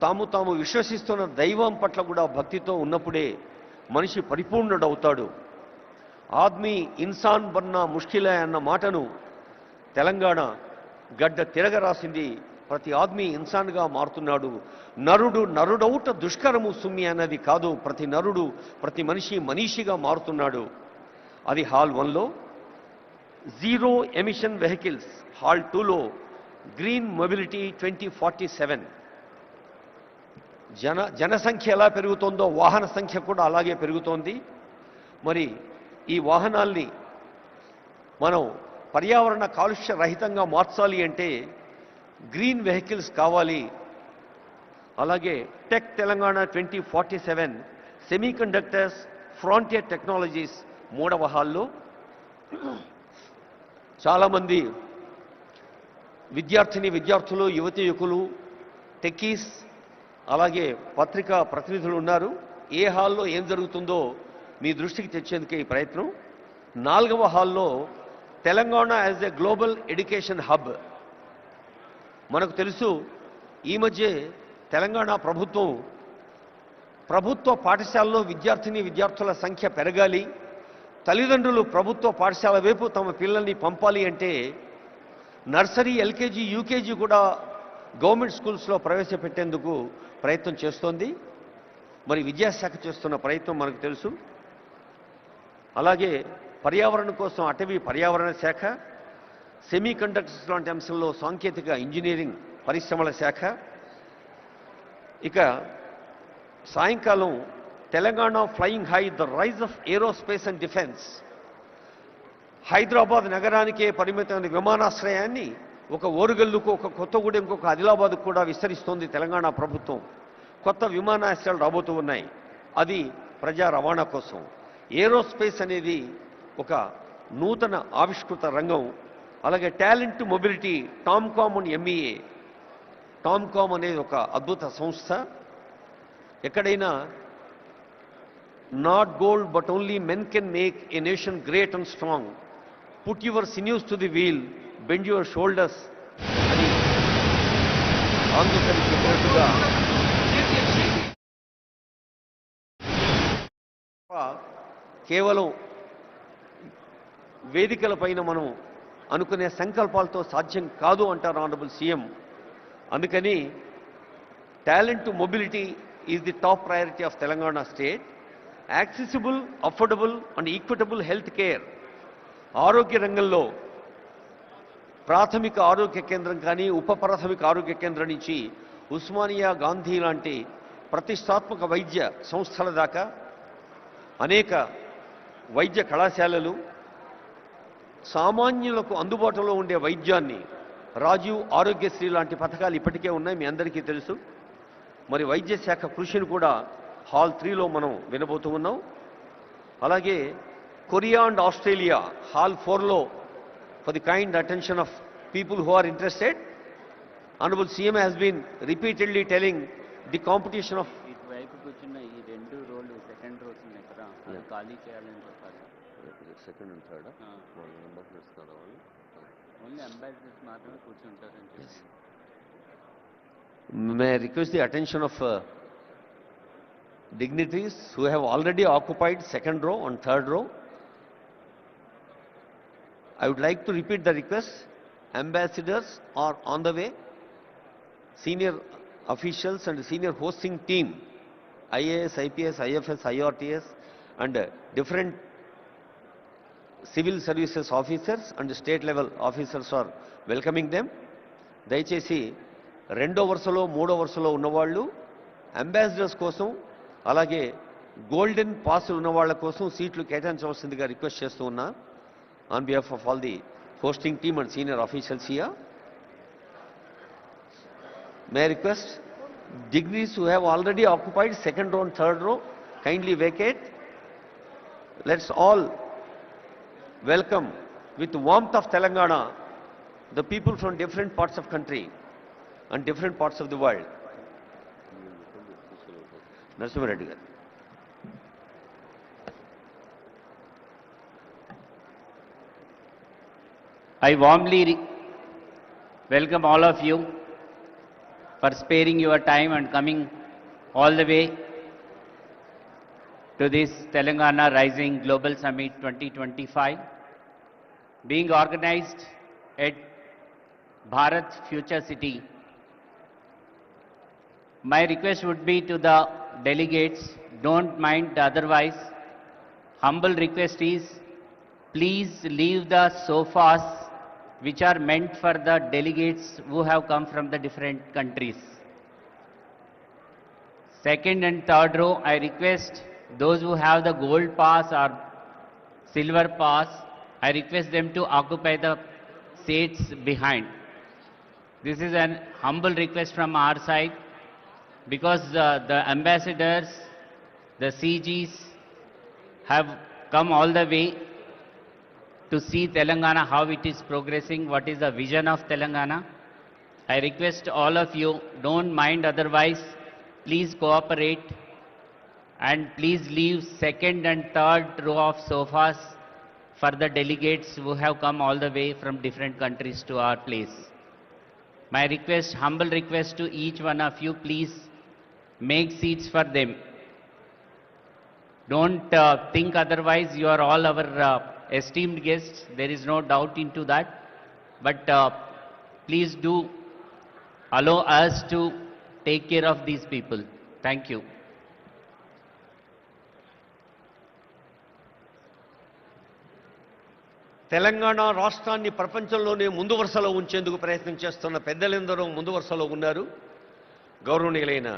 తాము తాము విశ్వసిస్తున్న దైవం పట్ల కూడా భక్తితో ఉన్నప్పుడే మనిషి పరిపూర్ణుడవుతాడు. ఆద్మీ ఇన్సాన్ బన్నా ముష్కిలే అన్న మాటను తెలంగాణ గడ్డ తిరగరాసింది. ప్రతి ఆద్మీ ఇన్సాన్గా మారుతున్నాడు. నరుడు నరుడౌట దుష్కరము సుమ్మి అన్నది కాదు, ప్రతి నరుడు ప్రతి మనిషి మనీషిగా మారుతున్నాడు. అది హాల్ 1లో. జీరో ఎమిషన్ వెహికల్స్ హాల్ 2లో. Green mobility 2047. జనసంఖ్య ఎలా పెరుగుతోందో వాహన సంఖ్య కూడా అలాగే పెరుగుతోంది. మరి ఈ వాహనాల్ని మనం పర్యావరణ కాలుష్య రహితంగా మార్చాలి అంటే గ్రీన్ వెహికల్స్ కావాలి. అలాగే tech Telangana 2047, semi conductors, frontier technologies 3వ హాల్లో. చాలామంది విద్యార్థులు, యువతి యువకులు, టెక్కీస్, అలాగే పత్రికా ప్రతినిధులు ఉన్నారు. ఏ హాల్లో ఏం జరుగుతుందో మీ దృష్టికి తెచ్చేందుకే ఈ ప్రయత్నం. 4వ హాల్లో Telangana as a global education hub. మనకు తెలుసు, ఈ మధ్య తెలంగాణ ప్రభుత్వ పాఠశాలలో విద్యార్థుల సంఖ్య పెరగాలి, తల్లిదండ్రులు ప్రభుత్వ పాఠశాల వైపు తమ పిల్లల్ని పంపాలి అంటే నర్సరీ, ఎల్కేజీ, యూకేజీ కూడా గవర్నమెంట్ స్కూల్స్లో ప్రవేశపెట్టేందుకు ప్రయత్నం చేస్తోంది. మరి విద్యాశాఖ చేస్తున్న ప్రయత్నం మనకు తెలుసు. అలాగే పర్యావరణం కోసం అటవీ పర్యావరణ శాఖ, సెమీ కండక్టర్స్ లాంటి అంశంలో సాంకేతిక ఇంజనీరింగ్ పరిశ్రమల శాఖ. ఇక సాయంకాలం Telangana flying high, the rise of aerospace and defence. Hyderabad నగరానికే పరిమితమైన విమానాశ్రయాన్ని ఒక ఓరుగల్లుకు, ఒక కొత్తగూడెంకు, ఒక ఆదిలాబాద్కు కూడా విస్తరిస్తోంది తెలంగాణ ప్రభుత్వం. కొత్త విమానాశ్రయాలు రాబోతూ ఉన్నాయి. అది ప్రజా రవాణా కోసం. ఏరోస్పేస్ అనేది ఒక నూతన ఆవిష్కృత రంగం. అలాగే talent mobility, TOMCOM and MEA. TOMCOM అనేది ఒక అద్భుత సంస్థ. ఎక్కడైనా not gold but only men can make a nation great and strong. Put your sinews to the wheel, bend your shoulders అని ఆంధ్రప్రదేశ్ చెప్పినట్టుగా కేవలం వేదికల పైన మనం అనుకునే సంకల్పాలతో సాధ్యం కాదు అంటారు ఆనరబుల్ సీఎం. అందుకని talent mobility is the top priority of Telangana state. Accessible, affordable and equitable health care. ఆరోగ్య రంగంలో ప్రాథమిక ఆరోగ్య కేంద్రం కానీ, ఉప ప్రాథమిక ఆరోగ్య కేంద్రం నుంచి ఉస్మానియా, గాంధీ లాంటి ప్రతిష్టాత్మక వైద్య సంస్థల దాకా అనేక వైద్య కళాశాలలు, సామాన్యులకు అందుబాటులో ఉండే వైద్యాన్ని, రాజీవ్ ఆరోగ్యశ్రీ లాంటి పథకాలు ఇప్పటికే ఉన్నాయి, మీ అందరికీ తెలుసు. మరి వైద్య శాఖ కృషిని కూడా హాల్ 3లో మనం వినబోతూ ఉన్నాం. అలాగే కొరియా అండ్ ఆస్ట్రేలియా హాల్ 4లో. For the kind attention of people who are interested, Honorable CM has been repeatedly telling the competition of ఇటువైపు కూర్చున్న ఈ 2 రోలు సెకండ్ రోస్ ఉన్నాయి కదా, అది ఖాళీ చేయాలని చెప్పాలి. Second and third only ambassadors మాత్రమే కూర్చుంటారని చెప్పి. May I request the attention of dignitaries who have already occupied second row and third row. I would like to repeat the request. Ambassadors are on the way. Senior officials and senior hosting team, IAS, IPS, IFS, IRTS and different civil services officers and state level officers are welcoming them. దయచేసి 2వ వరుసలో 3వ వరుసలో ఉన్నవాళ్ళు ambassadors కోసం, అలాగే golden పాసులు ఉన్న వాళ్ళ కోసం సీట్లు కేటాయించవలసిందిగా రిక్వెస్ట్ చేస్తూ ఉన్నా. On behalf of all the hosting team and senior officials here, may I request dignitaries who have already occupied second row and third row kindly vacate. Let's all welcome with warmth of Telangana the people from different parts of country and different parts of the world. Narasimha Reddy garu. I warmly welcome all of you for sparing your time and coming all the way to this Telangana Rising Global Summit 2025, being organized at Bharat Future City. My request would be to the delegates, don't mind otherwise. Humble request is, please leave the sofas which are meant for the delegates who have come from the different countries. Second and third row, I request those who have the gold pass or silver pass, I request them to occupy the seats behind. This is an humble request from our side, because the ambassadors, the CGs have come all the way to see Telangana, how it is progressing, what is the vision of Telangana. I request all of you, don't mind otherwise, please cooperate and please leave second and third row of sofas for the delegates who have come all the way from different countries to our place. My request, humble request to each one of you, please make seats for them. Don't think otherwise, you are all our esteemed guests, there is no doubt into that. But please do allow us to take care of these people. Thank you. Telangana రాష్ట్రాన్ని ప్రపంచంలోనే ముందు వరుసలో ఉంచేందుకు ప్రయత్నం చేస్తున్న పెద్దలందరూ ముందు వరుసలో ఉన్నారు. గౌరవనీయులైన